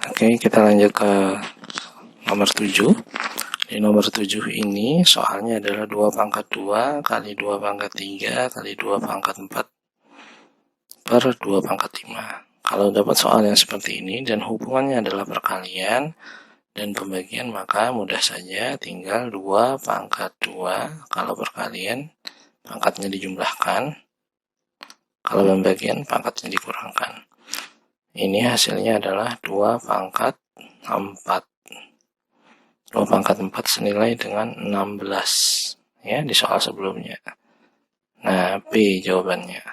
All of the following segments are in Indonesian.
Oke, kita lanjut ke nomor 7. Di nomor 7 ini soalnya adalah 2 pangkat 2 kali 2 pangkat 3 kali 2 pangkat 4 per 2 pangkat 5. Kalau dapat soal yang seperti ini dan hubungannya adalah perkalian dan pembagian, maka mudah saja tinggal 2 pangkat 2 kalau perkalian pangkatnya dijumlahkan, kalau pembagian pangkatnya dikurangkan. Ini hasilnya adalah 2 pangkat 4. 2 pangkat 4 senilai dengan 16 ya di soal sebelumnya. Nah, B jawabannya.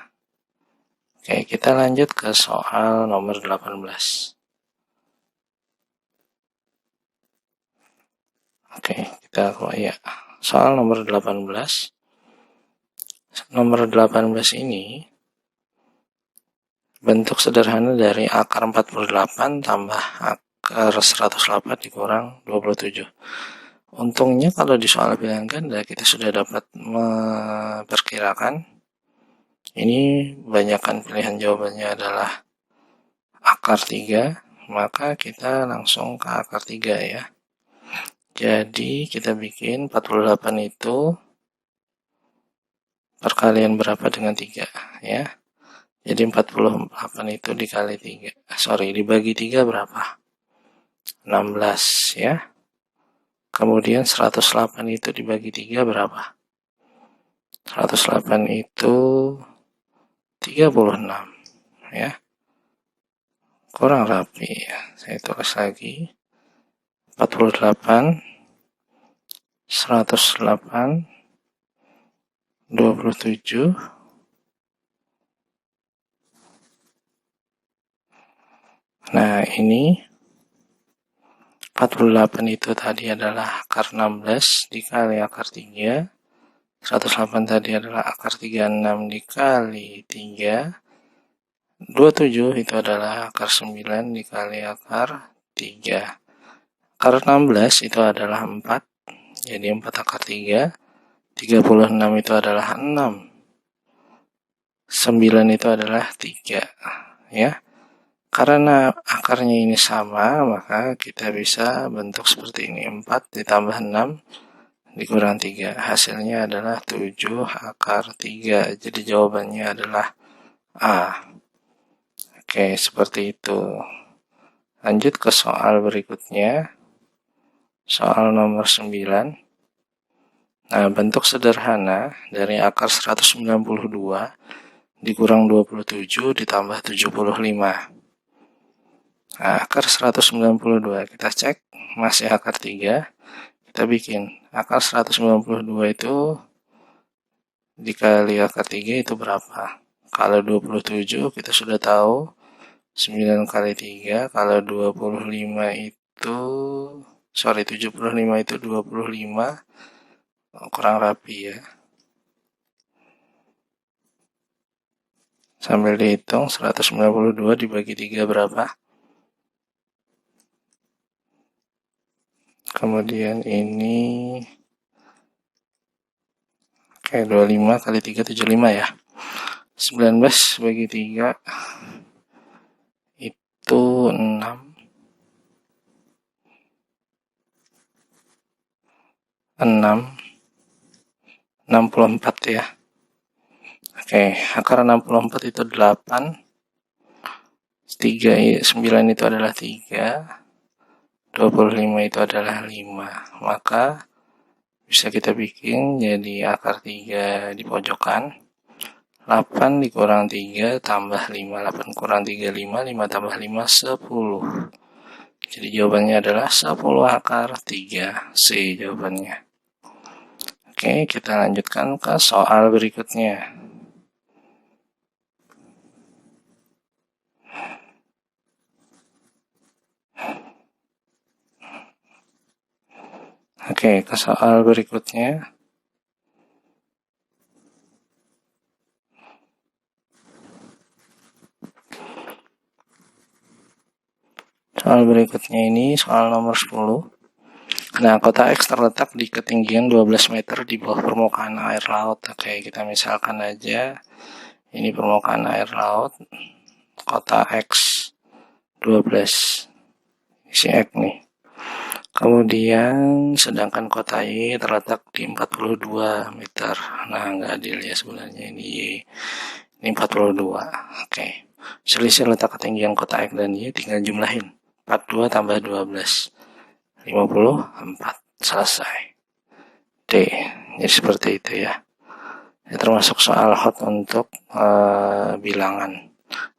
Oke, kita lanjut ke soal nomor 18. Oke, kita ya. Soal nomor 18. Nomor 18 ini bentuk sederhana dari akar 48 tambah akar 108 dikurang 27. Untungnya kalau di soal bilangan ganda kita sudah dapat memperkirakan. Ini banyakkan pilihan jawabannya adalah akar 3, maka kita langsung ke akar 3 ya. Jadi kita bikin 48 itu perkalian berapa dengan 3 ya. Jadi 48 itu dikali 3. Dibagi 3 berapa? 16 ya. Kemudian 108 itu dibagi 3 berapa? 108 itu 36 ya. Kurang rapi ya. Saya tulis lagi. 48 108 27. Nah, ini 48 itu tadi adalah akar 16 dikali akar 3. 108 tadi adalah akar 36 dikali 3. 27 itu adalah akar 9 dikali akar 3. Akar 16 itu adalah 4. Jadi 4 akar 3. 36 itu adalah 6. 9 itu adalah 3. Ya. Karena akarnya ini sama, maka kita bisa bentuk seperti ini. 4 ditambah 6 dikurang 3. Hasilnya adalah 7 akar 3. Jadi jawabannya adalah A. Oke, seperti itu. Lanjut ke soal berikutnya. Soal nomor 9. Nah, bentuk sederhana dari akar 192 dikurang 27 ditambah 75. Nah, akar 192 kita cek masih akar 3. Kita bikin akar 192 itu dikali akar 3 itu berapa? Kalau 27 kita sudah tahu 9 kali 3. Kalau 75 itu 75 itu 25. Kurang rapi ya. Sambil dihitung 192 dibagi 3 berapa? Kemudian ini 25 kali 3 75 ya. 19 bagi 3 itu 6. 64 ya. Oke, akar 64 itu 8. 9 itu adalah 3. 25 itu adalah 5. Maka bisa kita bikin jadi akar 3 di pojokan. 8 dikurang 3 tambah 5. 8 kurang 3, 5. 5 tambah 5, 10. Jadi jawabannya adalah 10 akar 3. C jawabannya. Oke, kita lanjutkan ke soal berikutnya. Oke, ke soal berikutnya. Soal berikutnya ini soal nomor 10. Nah, kota X terletak di ketinggian 12 meter di bawah permukaan air laut. Oke, kita misalkan aja ini permukaan air laut, kota X 12. isi X nih. Kemudian sedangkan kota Y terletak di 42 meter. Nah, nggak adil ya sebenarnya ini Y. Ini 42. Oke. Selisih letak ketinggian kota X dan Y tinggal jumlahin. 42 tambah 12. 54. Selesai. D. Jadi seperti itu ya. Ini termasuk soal hot untuk bilangan.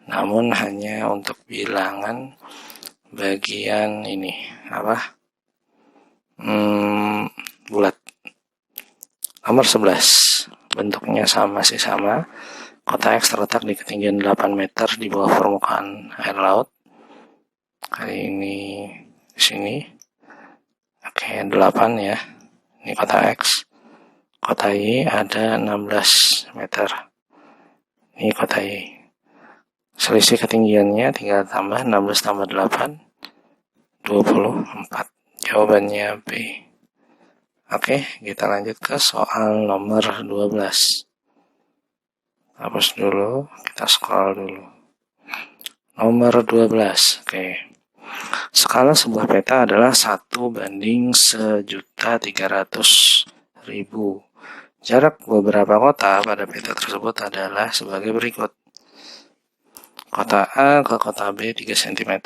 Namun hanya untuk bilangan bagian ini bulat. Nomor 11. Bentuknya sama. Kota X terletak di ketinggian 8 meter di bawah permukaan air laut. Kali ini di sini. Oke, 8 ya. Ini kota X. Kota Y ada 16 meter. Ini kota Y. Selisih ketinggiannya tinggal tambah 16 tambah 8. 24. Jawabannya B. Oke, kita lanjut ke soal nomor 12. Hapus dulu, kita scroll dulu. Nomor 12. Oke. Skala sebuah peta adalah 1:1.300.000. Jarak beberapa kota pada peta tersebut adalah sebagai berikut. Kota A ke kota B 3 cm,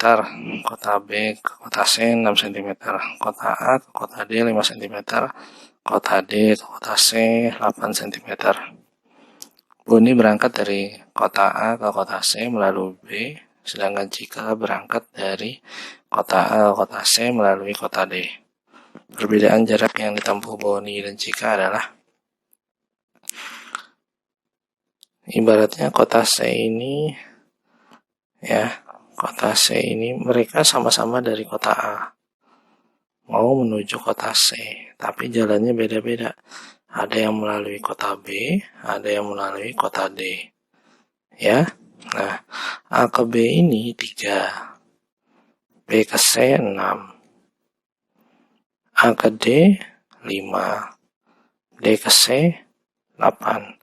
kota B ke kota C 6 cm, kota A ke kota D 5 cm, kota D ke kota C 8 cm. Boni berangkat dari kota A ke kota C melalui B, sedangkan Cika berangkat dari kota A ke kota C melalui kota D. Perbedaan jarak yang ditempuh Boni dan Cika adalah, ibaratnya kota C ini mereka sama-sama dari kota A mau menuju kota C, tapi jalannya beda-beda. Ada yang melalui kota B, ada yang melalui kota D. Ya. Nah, A ke B ini 3. B ke C 6. A ke D 5. D ke C 8.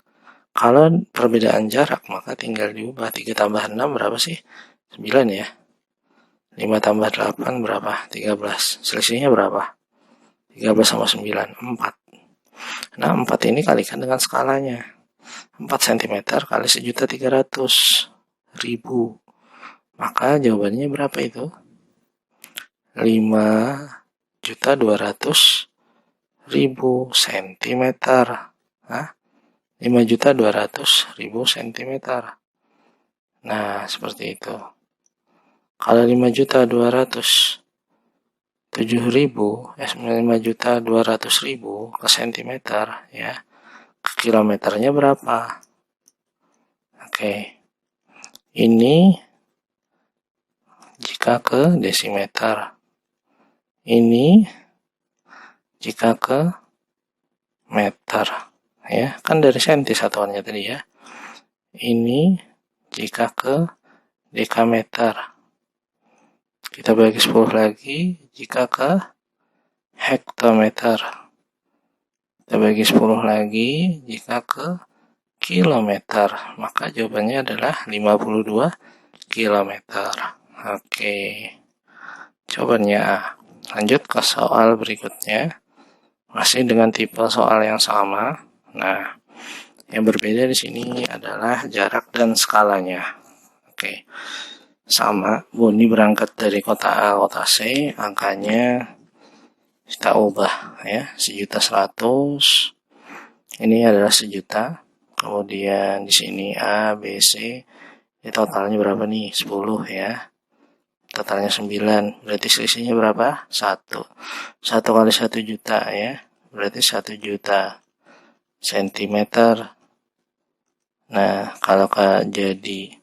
Kalau perbedaan jarak, maka tinggal diubah. 3 tambah 6 berapa sih? 9 ya. 5 tambah 8 berapa? 13. Selisihnya berapa? 13 sama 9, 4. Nah, 4 ini kalikan dengan skalanya. 4 cm kali 1.300.000. Maka jawabannya berapa itu? 5.200.000 cm. Nah, 5.200.000 cm. Nah, seperti itu. Kalau 5.200.000 ke cm ya, ke kilometernya berapa? Oke. Ini jika ke desimeter. Ini jika ke meter. Ya, kan dari senti satuannya tadi ya. Ini jika ke dekameter. Kita bagi 10 lagi jika ke hektometer. Kita bagi 10 lagi jika ke kilometer. Maka jawabannya adalah 52 kilometer. Oke. Jawabannya A. Lanjut ke soal berikutnya. Masih dengan tipe soal yang sama. Nah, yang berbeda di sini adalah jarak dan skalanya. Oke. Sama, Boni berangkat dari kota A kota C, angkanya kita ubah ya, 1.100.000. Ini adalah 1.000.000. Kemudian di sini A, B, C. Ini totalnya berapa nih? 10 ya. Totalnya 9. Berarti selisihnya berapa? 1. 1 kali 1 juta ya. Berarti 1 juta sentimeter. Nah, kalau jadi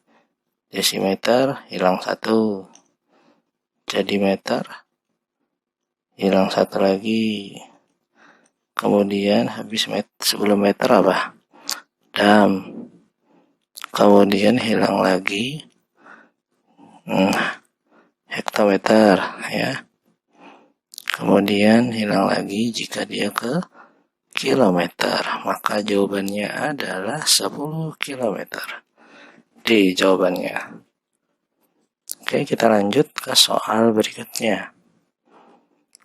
desimeter hilang 1. Jadi meter hilang 1 lagi. Kemudian habis sebelum meter apa? Dam. Kemudian hilang lagi hektometer ya. Kemudian hilang lagi jika dia ke kilometer. Maka jawabannya adalah 10 kilometer. D jawabannya. Oke, kita lanjut ke soal berikutnya.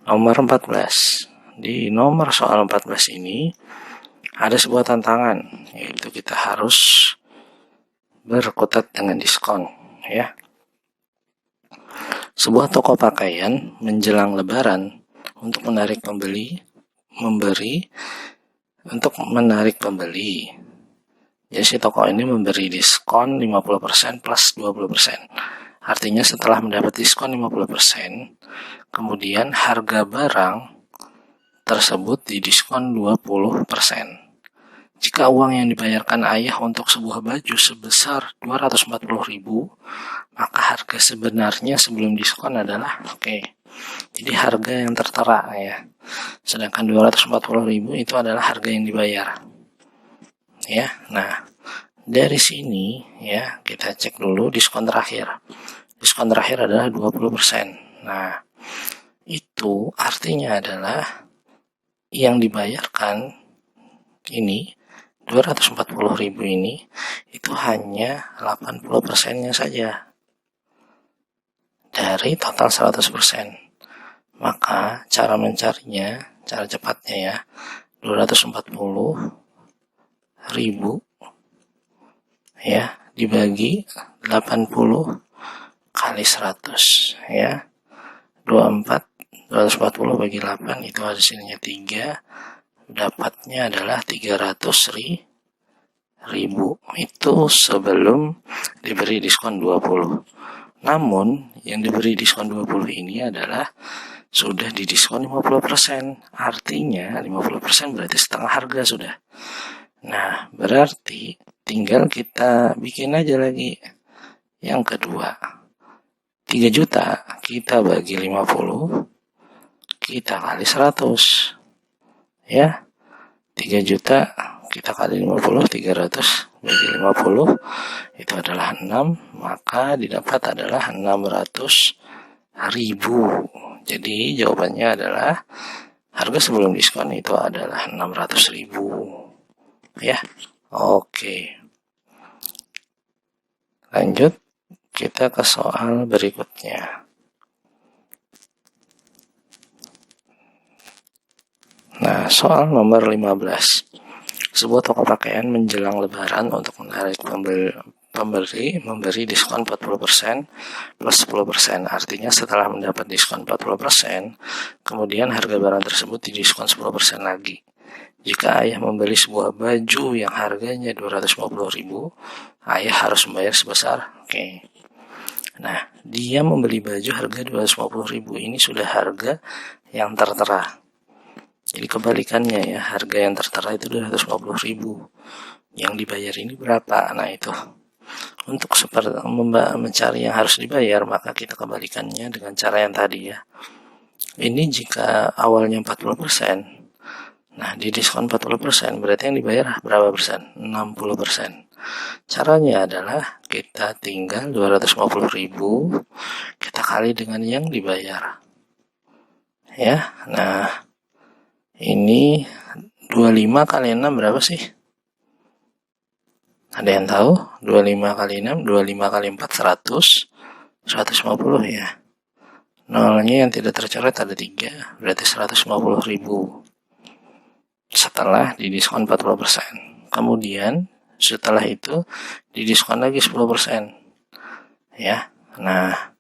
Nomor 14. Di nomor soal 14 ini ada sebuah tantangan, yaitu kita harus berkutat dengan diskon, ya. Sebuah toko pakaian menjelang lebaran untuk menarik pembeli. Jadi si toko ini memberi diskon 50% plus 20%. Artinya setelah mendapat diskon 50%, kemudian harga barang tersebut didiskon 20%. Jika uang yang dibayarkan ayah untuk sebuah baju sebesar 240.000, maka harga sebenarnya sebelum diskon adalah jadi harga yang tertera ya. Sedangkan 240.000 itu adalah harga yang dibayar. Ya. Nah, dari sini ya kita cek dulu diskon terakhir. Diskon terakhir adalah 20%. Nah, itu artinya adalah yang dibayarkan ini 240.000 ini itu hanya 80%-nya saja dari total 100%. Maka cara mencarinya, cara cepatnya ya, 240.000 ya dibagi 80 kali 100 ya. 240 bagi 8 itu hasilnya 3. Dapatnya adalah 300.000. Itu sebelum diberi diskon 20. Namun yang diberi diskon 20 ini adalah sudah didiskon 50%. Artinya 50% berarti setengah harga sudah. Nah, berarti tinggal kita bikin aja lagi yang kedua. 3 juta kita bagi 50, kita kali 100. Ya, 3 juta kita kali 50, 300 bagi 50 itu adalah 6, maka didapat adalah 600.000. Jadi jawabannya adalah harga sebelum diskon itu adalah 600.000 ya. Oke, lanjut kita ke soal berikutnya. Nah, soal nomor 15. Sebuah toko pakaian menjelang lebaran untuk menarik memberi diskon 40% plus 10%. Artinya setelah mendapat diskon 40%, kemudian harga barang tersebut didiskon 10% lagi. Jika ayah membeli sebuah baju yang harganya 250.000, ayah harus membayar sebesar Nah, dia membeli baju harga 250.000. Ini sudah harga yang tertera. Jadi kebalikannya ya, harga yang tertera itu 250.000. Yang dibayar ini berapa? Nah itu. Untuk mencari yang harus dibayar, maka kita kebalikannya dengan cara yang tadi ya. Ini jika awalnya 40%. Nah, di diskon 40%, berarti yang dibayar berapa persen? 60%. Caranya adalah kita tinggal 250.000 kita kali dengan yang dibayar. Ya, nah ini 25 kali 6 berapa sih? Ada yang tahu? 25 kali 6, 25 kali 4, 100, 150 ya. Nolnya yang tidak tercoret ada 3, berarti 150.000. Setelah didiskon 40%. Kemudian setelah itu didiskon lagi 10%. Ya. Nah,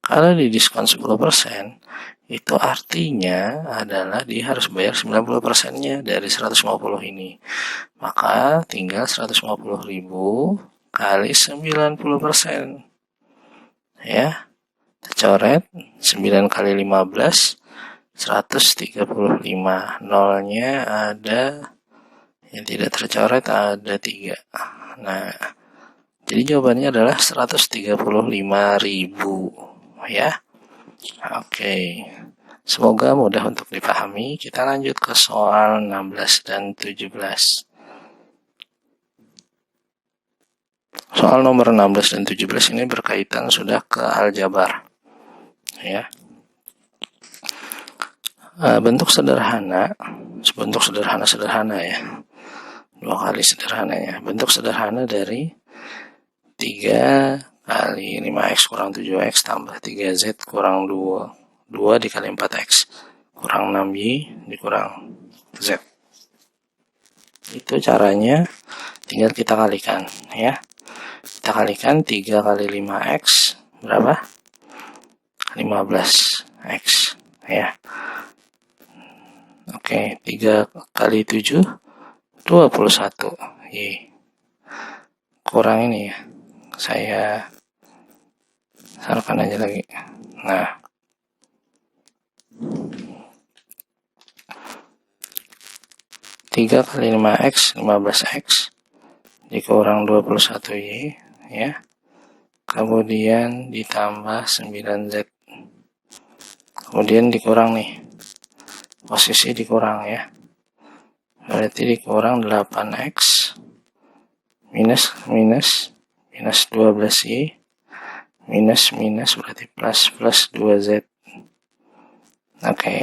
kalau didiskon 10%, itu artinya adalah dia harus bayar 90%-nya dari 150 ini. Maka tinggal 150.000 kali 90%. Ya. Coret 9 kali 15 135. Nolnya ada yang tidak tercoret ada 3. Nah, jadi jawabannya adalah 135.000 ya. Oke. Semoga mudah untuk dipahami. Kita lanjut ke soal 16 dan 17. Soal nomor 16 dan 17 ini berkaitan sudah ke aljabar. Ya. Bentuk sederhana ya. 2 kali sederhananya. Bentuk sederhana dari 3 kali 5x kurang 7x tambah 3z kurang 2 dikali 4x kurang 6y dikurang z. Itu caranya, tinggal kita kalikan ya. Kita kalikan 3 kali 5x berapa? 15x ya. Oke, 3 kali 7 21 y. Kurang ini ya, saya sarukan aja lagi. Nah, tiga kali 5x 15x dikurang 21y ya, kemudian ditambah 9z, kemudian dikurang nih, posisi dikurang ya, berarti dikurang 8x minus 12y minus berarti plus 2z. Oke,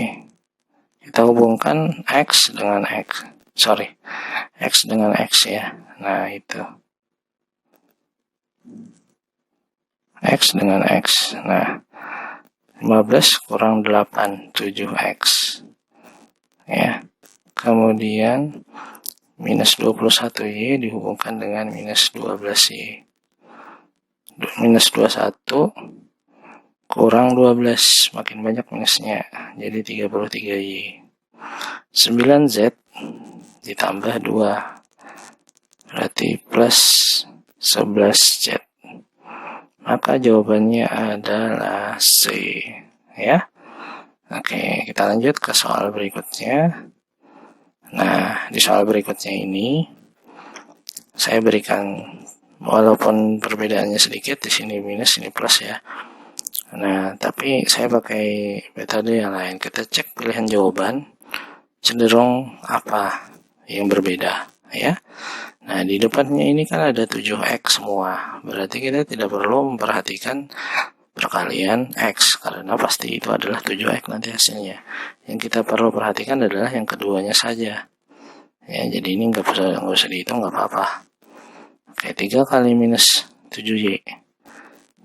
kita hubungkan x dengan x dengan x ya. Nah, itu x dengan x. Nah, 15 kurang 8 7x ya. Kemudian minus 21y dihubungkan dengan minus 12y. Minus 21 kurang 12, makin banyak minusnya, jadi 33y. 9z ditambah 2, berarti plus 11z. Maka jawabannya adalah C ya. Oke, kita lanjut ke soal berikutnya. Nah, di soal berikutnya ini saya berikan, walaupun perbedaannya sedikit, di sini minus, ini plus ya. Nah, tapi saya pakai metode yang lain. Kita cek pilihan jawaban cenderung apa yang berbeda ya. Nah, di depannya ini kan ada 7x semua, berarti kita tidak perlu memperhatikan perkalian x, karena pasti itu adalah 7x nanti hasilnya. Yang kita perlu perhatikan adalah yang keduanya saja ya, jadi ini nggak usah dihitung, nggak apa-apa. Oke, 3 kali minus 7y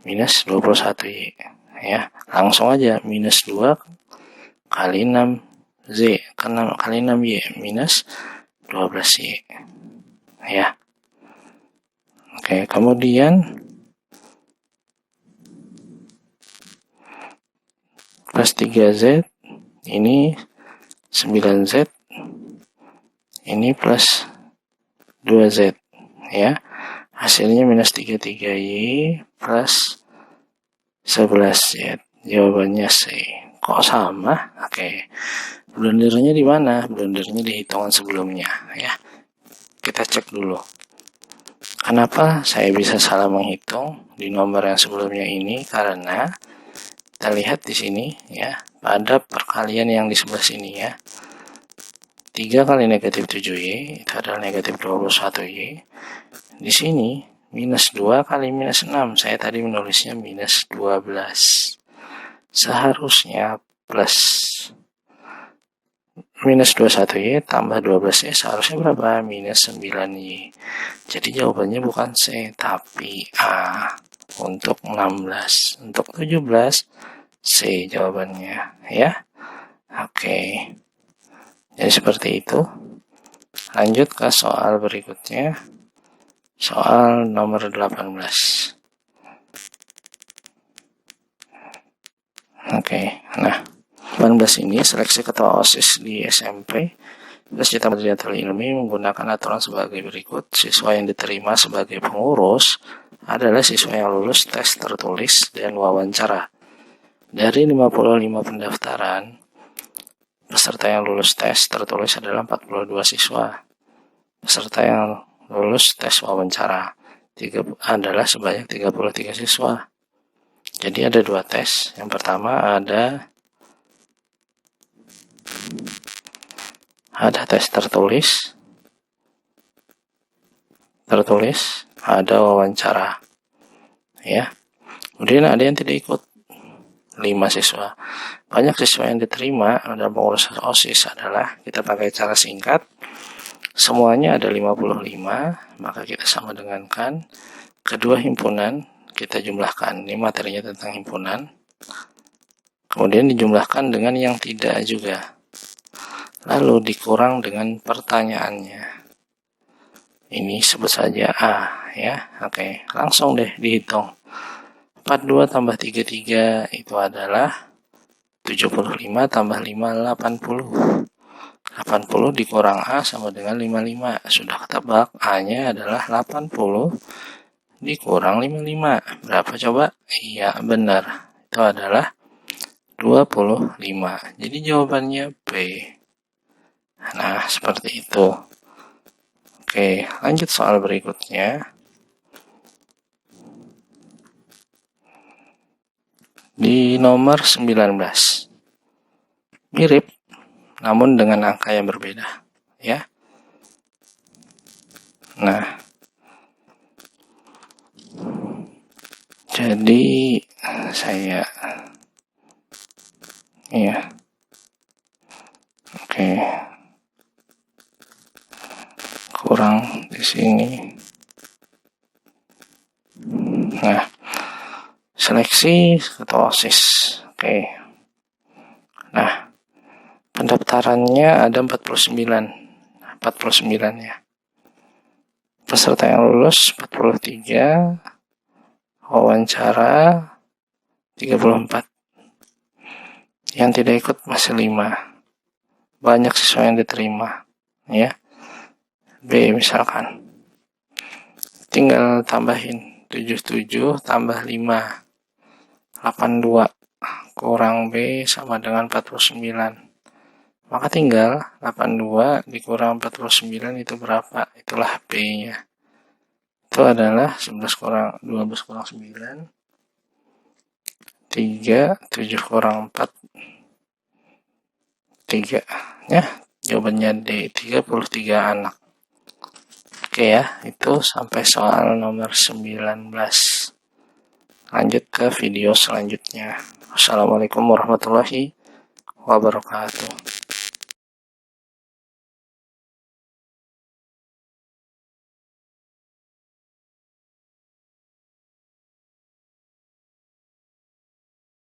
minus 21y ya, langsung aja minus 2 kali 6z kali 6y minus 12y ya. Oke, kemudian plus 3z, ini 9z, ini plus 2z ya, hasilnya minus 33y plus 11z. Jawabannya C. Kok sama? Oke, blundernya di mana? Blundernya di hitungan sebelumnya ya. Kita cek dulu, kenapa saya bisa salah menghitung di nomor yang sebelumnya ini, karena kita lihat di sini ya, pada perkalian yang di sebelah sini ya, 3 kali negatif 7y itu adalah negatif 21y. Di sini minus 2 kali minus 6, saya tadi menulisnya minus 12, seharusnya plus minus 21y tambah 12y, seharusnya berapa? Minus 9y. Jadi jawabannya bukan C tapi A untuk 16. Untuk 17 C jawabannya ya. Oke, jadi seperti itu. Lanjut ke soal berikutnya, soal nomor 18. Oke, nah 18 ini seleksi ketua OSIS di SMP Universitas Madinatul Ilmi menggunakan aturan sebagai berikut. Siswa yang diterima sebagai pengurus adalah siswa yang lulus tes tertulis dan wawancara. Dari 55 pendaftaran, peserta yang lulus tes tertulis adalah 42 siswa. Peserta yang lulus tes wawancara adalah sebanyak 33 siswa. Jadi ada 2 tes. Yang pertama ada tes tertulis, ada wawancara ya. Kemudian ada yang tidak ikut, 5 siswa. Banyak siswa yang diterima dalam pengurus OSIS adalah, kita pakai cara singkat, semuanya ada 55, maka kita sama dengankan kedua himpunan, kita jumlahkan. Ini materinya tentang himpunan. Kemudian dijumlahkan dengan yang tidak juga. Lalu dikurang dengan pertanyaannya. Ini sebut saja A ya. Oke, langsung deh dihitung. 42 tambah 33 itu adalah 75 tambah 5 80. 80 dikurang A sama dengan 55. Sudah ketebak, A-nya adalah 80 dikurang 55. Berapa coba? Iya, benar. Itu adalah 25. Jadi jawabannya B. Nah, seperti itu. Oke, lanjut soal berikutnya. Di nomor 19. Mirip, namun dengan angka yang berbeda. Ya. Nah, jadi saya ya. Oke. Kurang di sini. Nah, seleksi ketua OSIS. Oke. Nah, pendaftarannya ada 49 ya. Peserta yang lulus 43, wawancara 34. Yang tidak ikut masih 5. Banyak siswa yang diterima, ya. B misalkan. Tinggal tambahin 77 tambah 5. 82 kurang B sama dengan 49. Maka tinggal 82 dikurang 49 itu berapa? Itulah B-nya. Itu adalah 12 kurang 9, 3, 7 kurang 4, 3. Ya, jawabannya D, 33 anak. Oke ya, itu sampai soal nomor 19. Lanjut ke video selanjutnya. Wassalamualaikum warahmatullahi wabarakatuh.